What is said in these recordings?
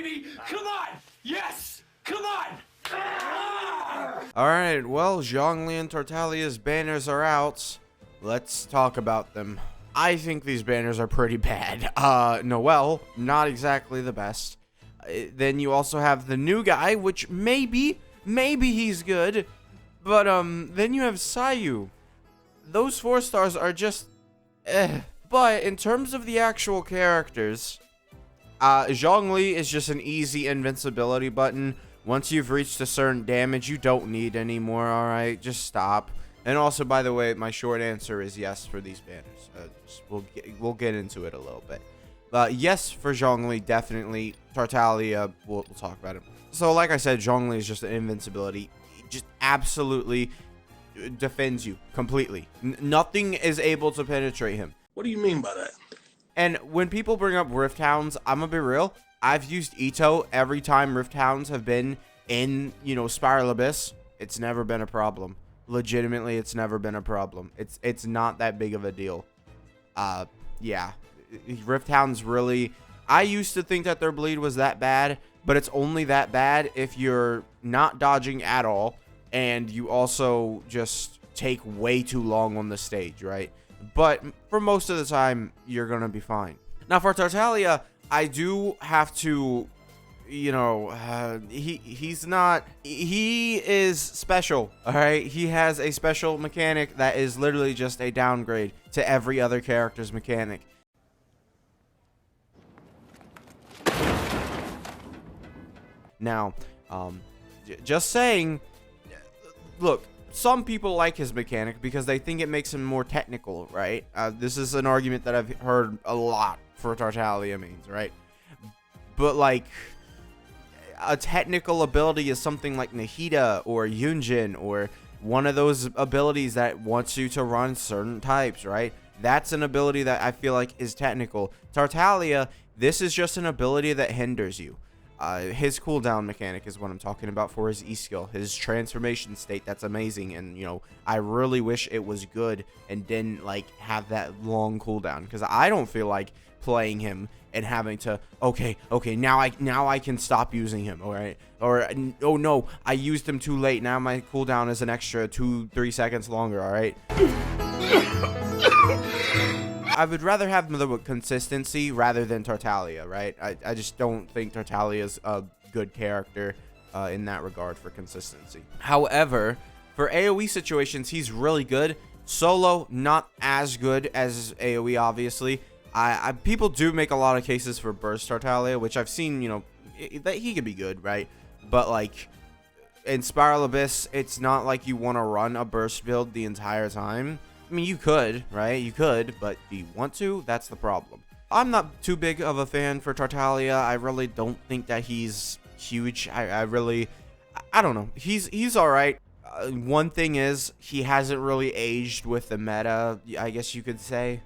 baby! Come on! Yes! Come on! Alright, well, Zhongli and Tartaglia's banners are out. Let's talk about them. I think these banners are pretty bad. Noelle, not exactly the best. Then you also have the new guy, which maybe he's good. But, then you have Sayu. Those 4 stars are just, But in terms of the actual characters, Zhongli is just an easy invincibility button. Once you've reached a certain damage, you don't need anymore, alright? Just stop. And also, by the way, my short answer is yes for these banners. We'll get into it a little bit. Yes for Zhongli, definitely. Tartaglia, we'll talk about it. So, like I said, Zhongli is just an invincibility. It just absolutely defends you completely. Nothing is able to penetrate him. What do you mean by that? And when people bring up Rift Hounds, I'm gonna be real. I've used Ito every time Rift Hounds have been in, Spiral Abyss. It's never been a problem. Legitimately, it's never been a problem. It's not that big of a deal. Yeah. Rift Hounds really... I used to think that their bleed was that bad, but it's only that bad if you're not dodging at all, and you also just take way too long on the stage, right? But for most of the time, you're gonna be fine. Now, for Tartaglia, I do have to, he is special, all right? He has a special mechanic that is literally just a downgrade to every other character's mechanic. Now, just saying, look, some people like his mechanic because they think it makes him more technical, right? This is an argument that I've heard a lot for Tartaglia mains, right? But, like, a technical ability is something like Nahida or Yunjin or one of those abilities that wants you to run certain types, right? That's an ability that I feel like is technical. Tartaglia, this is just an ability that hinders you. His cooldown mechanic is what I'm talking about for his E-skill. His transformation state, that's amazing. And, I really wish it was good and didn't, have that long cooldown. Because I don't feel like playing him and having to, okay, now I can stop using him, alright? Or, oh no, I used him too late. Now my cooldown is an extra 2-3 seconds longer, alright? I would rather have the consistency rather than Tartaglia, right? I just don't think Tartaglia is a good character in that regard for consistency. However, for AoE situations, he's really good. Solo, not as good as AoE, obviously. People do make a lot of cases for Burst Tartaglia, which I've seen, that he could be good, right? But, in Spiral Abyss, it's not like you want to run a Burst build the entire time. I mean, you could, right? You could, but do you want to? That's the problem. I'm not too big of a fan for Tartaglia. I really don't think that he's huge. I don't know. He's all right. One thing is, he hasn't really aged with the meta, I guess you could say.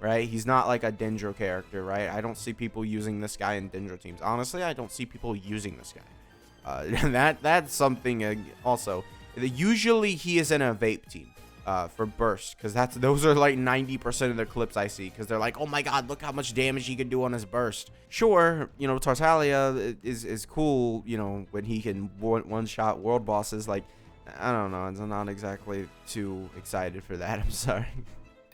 Right? He's not like a Dendro character, right? I don't see people using this guy in Dendro teams. Honestly, I don't see people using this guy. That's something also. Usually he is in a vape team for burst, because those are like 90% of the clips I see, because they're like, oh my god, look how much damage he can do on his burst. Sure, Tartaglia is cool, when he can one-shot world bosses. Like, I don't know, I'm not exactly too excited for that. I'm sorry.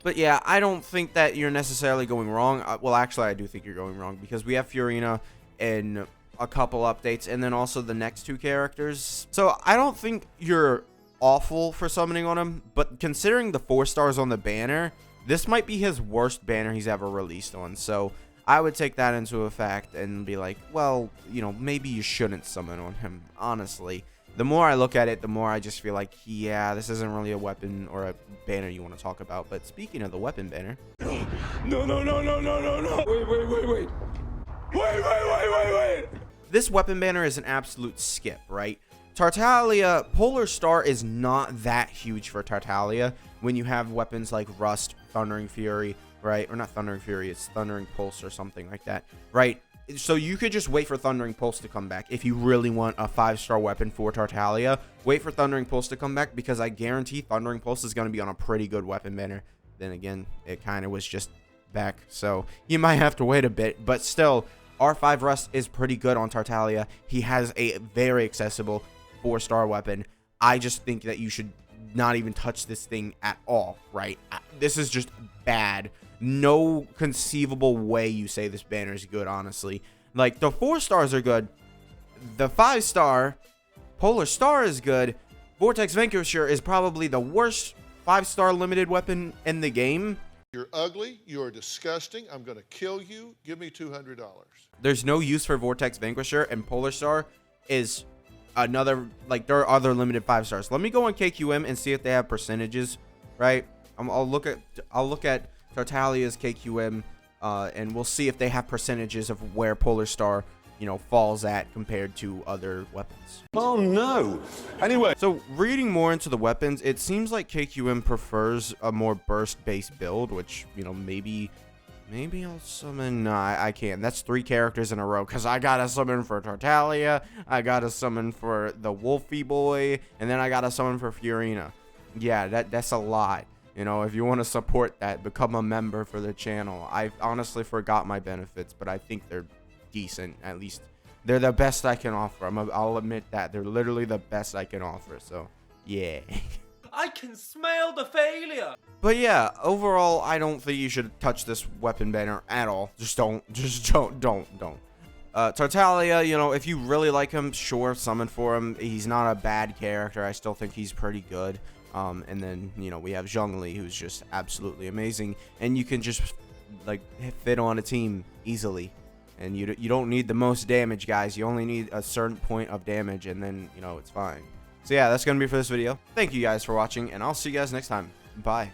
But yeah, I don't think that you're necessarily going wrong. Well, actually, I do think you're going wrong, because we have Fiorina in a couple updates, and then also the next 2 characters. So I don't think you're awful for summoning on him, but considering the 4 stars on the banner, this might be his worst banner he's ever released on. So I would take that into effect and be like, well, maybe you shouldn't summon on him, honestly. The more I look at it, the more I just feel like, yeah, this isn't really a weapon or a banner you want to talk about. But speaking of the weapon banner... No. Wait. This weapon banner is an absolute skip, right? Tartaglia, Polar Star is not that huge for Tartaglia when you have weapons like Rust, Thundering Fury, right? Or not Thundering Fury, it's Thundering Pulse or something like that, right? So you could just wait for Thundering Pulse to come back. If you really want a 5-star weapon for Tartaglia, wait for Thundering Pulse to come back, because I guarantee Thundering Pulse is going to be on a pretty good weapon banner. Then again, it kind of was just back, so you might have to wait a bit, but still, R5 Rust is pretty good on Tartaglia. He has a very accessible 4-star weapon. I just think that you should not even touch this thing at all, right? This is just bad. No conceivable way you say this banner is good, honestly. Like, the 4 stars are good. The 5-star Polar Star is good. Vortex Vanquisher is probably the worst 5-star limited weapon in the game. You're ugly. You're disgusting. I'm going to kill you. Give me $200. There's no use for Vortex Vanquisher, and Polar Star is another, like, there are other limited 5-stars. Let me go on KQM and see if they have percentages, right? I'll look at Tartaglia's KQM, and we'll see if they have percentages of where Polar Star, you know, falls at compared to other weapons. Oh no. Anyway. So reading more into the weapons, it seems like KQM prefers a more burst-based build, which, you know, maybe I'll summon. No, I can't. That's 3 characters in a row, because I gotta summon for Tartaglia, I gotta summon for the Wolfie Boy, and then I gotta summon for Fiorina. Yeah, that's a lot. You know, if you want to support that, become a member for the channel. I honestly forgot my benefits, but I think they're decent. At least they're the best I can offer. I'll admit that. They're literally the best I can offer. So, yeah. I can smell the failure. But yeah, overall, I don't think you should touch this weapon banner at all. Just don't. Tartaglia, you know, if you really like him, sure, summon for him. He's not a bad character. I still think he's pretty good. And then, you know, we have Zhongli, who's just absolutely amazing, and you can just, like, fit on a team easily, and you don't need the most damage, guys. You only need a certain point of damage, and then, you know, it's fine. So yeah, that's gonna be for this video. Thank you guys for watching, and I'll see you guys next time. Bye.